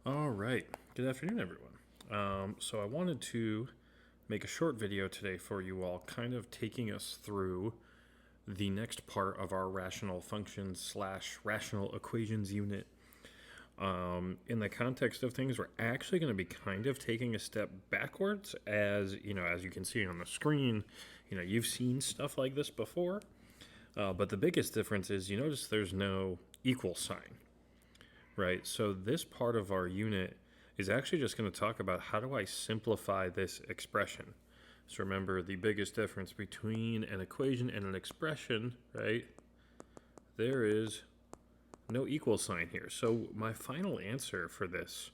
All right. Good afternoon, everyone. So I wanted to make a short video today for you all, kind of taking us through the next part of our rational functions slash rational equations unit. In the context of things, we're actually going to be kind of taking a step backwards, as as you can see on the screen. You've seen stuff like this before, but the biggest difference is you notice there's no equal sign. Right, so this part of our unit is actually just going to talk about how do I simplify this expression. So remember, the biggest difference between an equation and an expression, right? There is no equal sign here. So my final answer for this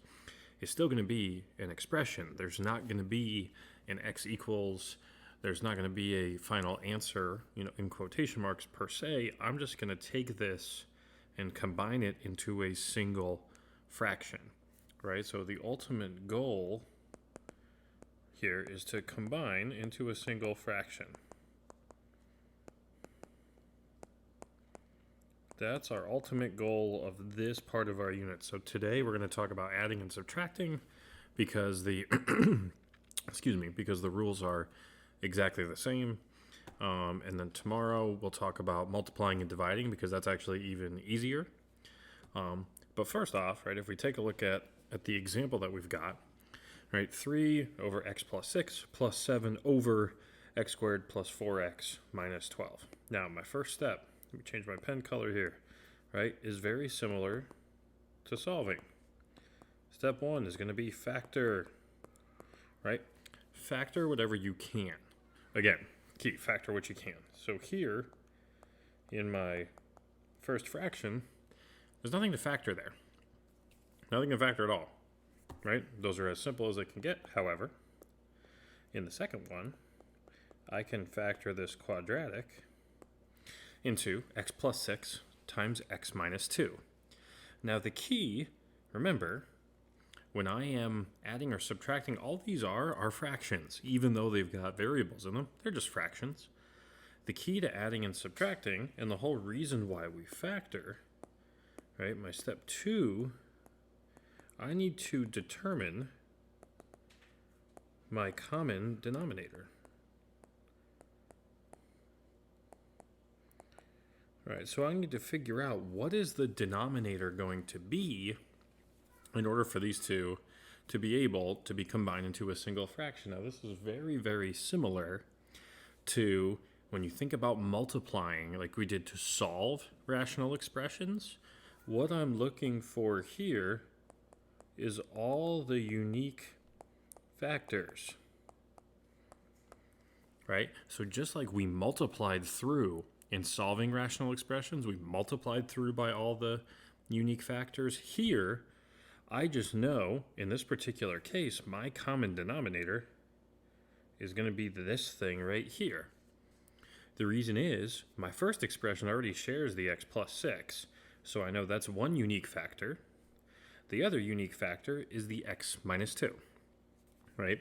is still going to be an expression. There's not going to be an x equals, there's not going to be a final answer, in quotation marks per se. I'm just going to take this and combine it into a single fraction, right? So the ultimate goal here is to combine into a single fraction. That's our ultimate goal of this part of our unit. So today we're going to talk about adding and subtracting because the because the rules are exactly the same. And then tomorrow we'll talk about multiplying and dividing because that's actually even easier. But first off, right, if we take a look at the example that we've got, right, 3 over x plus 6 plus 7 over x squared plus 4x minus 12. Now, my first step, let me change my pen color here, right, is very similar to solving. Step 1 is going to be factor, right? Factor whatever you can. Again, key, factor what you can. So here, in my first fraction, there's nothing to factor there. Nothing to factor at all, right? Those are as simple as they can get. However, in the second one, I can factor this quadratic into x plus 6 times x minus 2. Now the key, remember, when I am adding or subtracting, all these are fractions. Even though they've got variables in them, they're just fractions. The key to adding and subtracting, and the whole reason why we factor, right, my step 2, I need to determine my common denominator. All right, so I need to figure out what is the denominator going to be in order for these two to be able to be combined into a single fraction. Now, this is very, very similar to when you think about multiplying, like we did to solve rational expressions. What I'm looking for here is all the unique factors, right? So just like we multiplied through in solving rational expressions, we multiplied through by all the unique factors. Here, I just know, in this particular case, my common denominator is going to be this thing right here. The reason is, my first expression already shares the x plus 6, so I know that's one unique factor. The other unique factor is the x minus 2, right?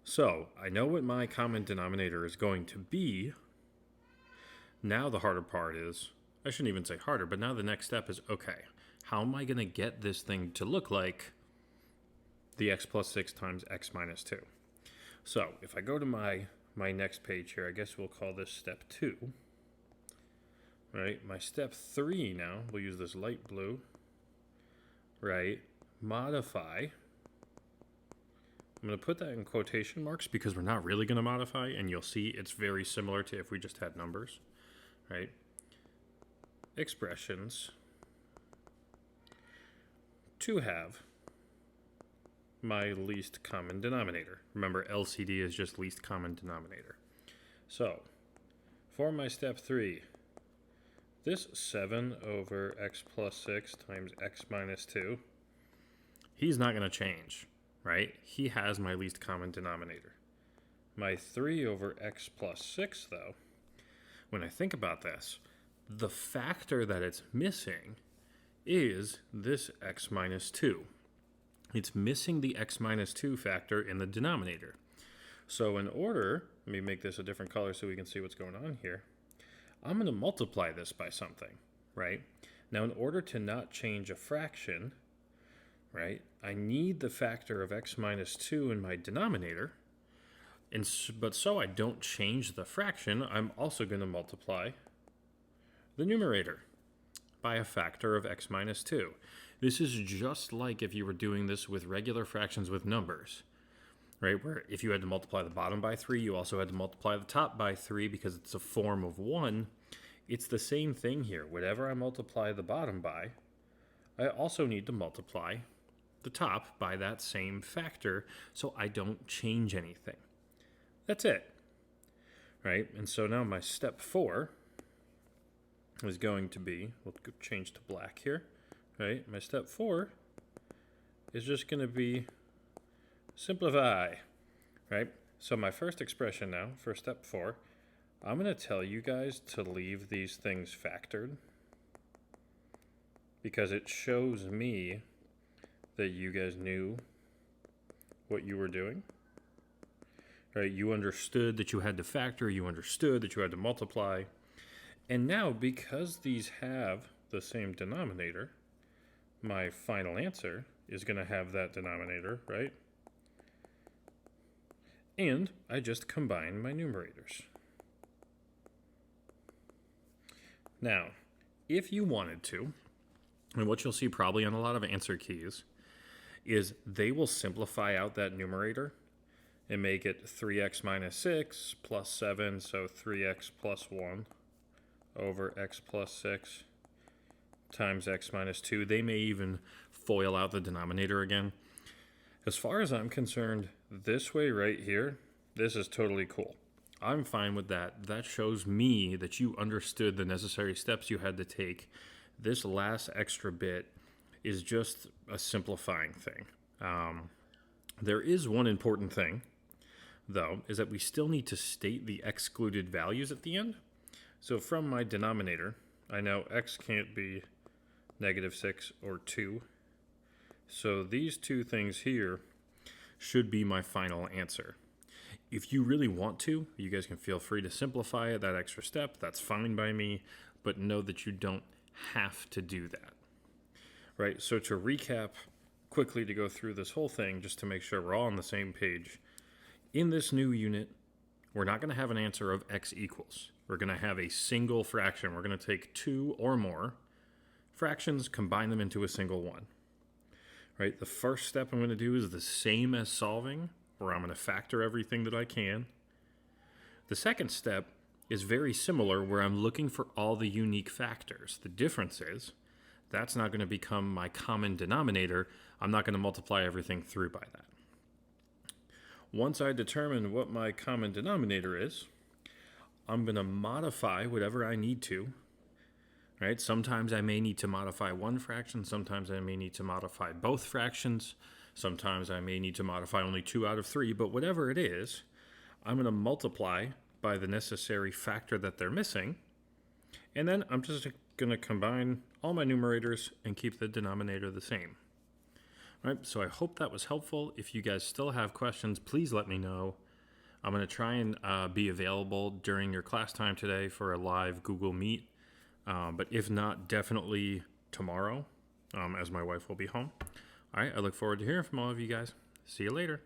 So I know what my common denominator is going to be. Now the harder part is, I shouldn't even say harder, but now the next step is, okay, how am I going to get this thing to look like the x plus 6 times x minus 2? So if I go to my next page here, I guess we'll call this step 2. Right, my step 3 now, we'll use this light blue, right, modify. I'm going to put that in quotation marks because we're not really going to modify, and you'll see it's very similar to if we just had numbers, right? Expressions to have my least common denominator. Remember, LCD is just least common denominator. So, for my step 3, this 7 over x plus 6 times x minus 2, he's not going to change, right? He has my least common denominator. My 3 over x plus 6, though, when I think about this, the factor that it's missing is this x minus 2. It's missing the x minus 2 factor in the denominator. So in order, let me make this a different color so we can see what's going on here. I'm going to multiply this by something, right? Now, in order to not change a fraction, right? I need the factor of x minus 2 in my denominator. But so I don't change the fraction, I'm also going to multiply the numerator by a factor of x minus 2. This is just like if you were doing this with regular fractions with numbers, right? Where if you had to multiply the bottom by 3, you also had to multiply the top by 3 because it's a form of 1. It's the same thing here. Whatever I multiply the bottom by, I also need to multiply the top by that same factor so I don't change anything. That's it, right? And so now my step 4 is going to be, we'll change to black here, right? My step 4 is just going to be simplify, right? So my first expression now for step 4, I'm going to tell you guys to leave these things factored because it shows me that you guys knew what you were doing. Right? You understood that you had to factor, you understood that you had to multiply. And now, because these have the same denominator, my final answer is going to have that denominator, right? And I just combine my numerators. Now, if you wanted to, and what you'll see probably on a lot of answer keys, is they will simplify out that numerator and make it 3x minus 6 plus 7, so 3x plus 1 over x plus 6 times x minus 2. They may even FOIL out the denominator again. As far as I'm concerned, this way right here, this is totally cool. I'm fine with that. That shows me that you understood the necessary steps you had to take. This last extra bit is just a simplifying thing. There is one important thing, though, is that we still need to state the excluded values at the end. So from my denominator, I know x can't be negative 6 or 2. So these two things here should be my final answer. If you really want to, you guys can feel free to simplify it, that extra step. That's fine by me, but know that you don't have to do that. Right? So to recap quickly, to go through this whole thing, just to make sure we're all on the same page. In this new unit, we're not going to have an answer of x equals. We're going to have a single fraction. We're going to take two or more fractions, combine them into a single one. Right? The first step I'm going to do is the same as solving, where I'm going to factor everything that I can. The second step is very similar, where I'm looking for all the unique factors. The difference is that's not going to become my common denominator. I'm not going to multiply everything through by that. Once I determine what my common denominator is, I'm going to modify whatever I need to. Right? Sometimes I may need to modify one fraction. Sometimes I may need to modify both fractions. Sometimes I may need to modify only 2 out of 3. But whatever it is, I'm going to multiply by the necessary factor that they're missing. And then I'm just going to combine all my numerators and keep the denominator the same. All right, so I hope that was helpful. If you guys still have questions, please let me know. I'm going to try and be available during your class time today for a live Google Meet. But if not, definitely tomorrow, as my wife will be home. All right, I look forward to hearing from all of you guys. See you later.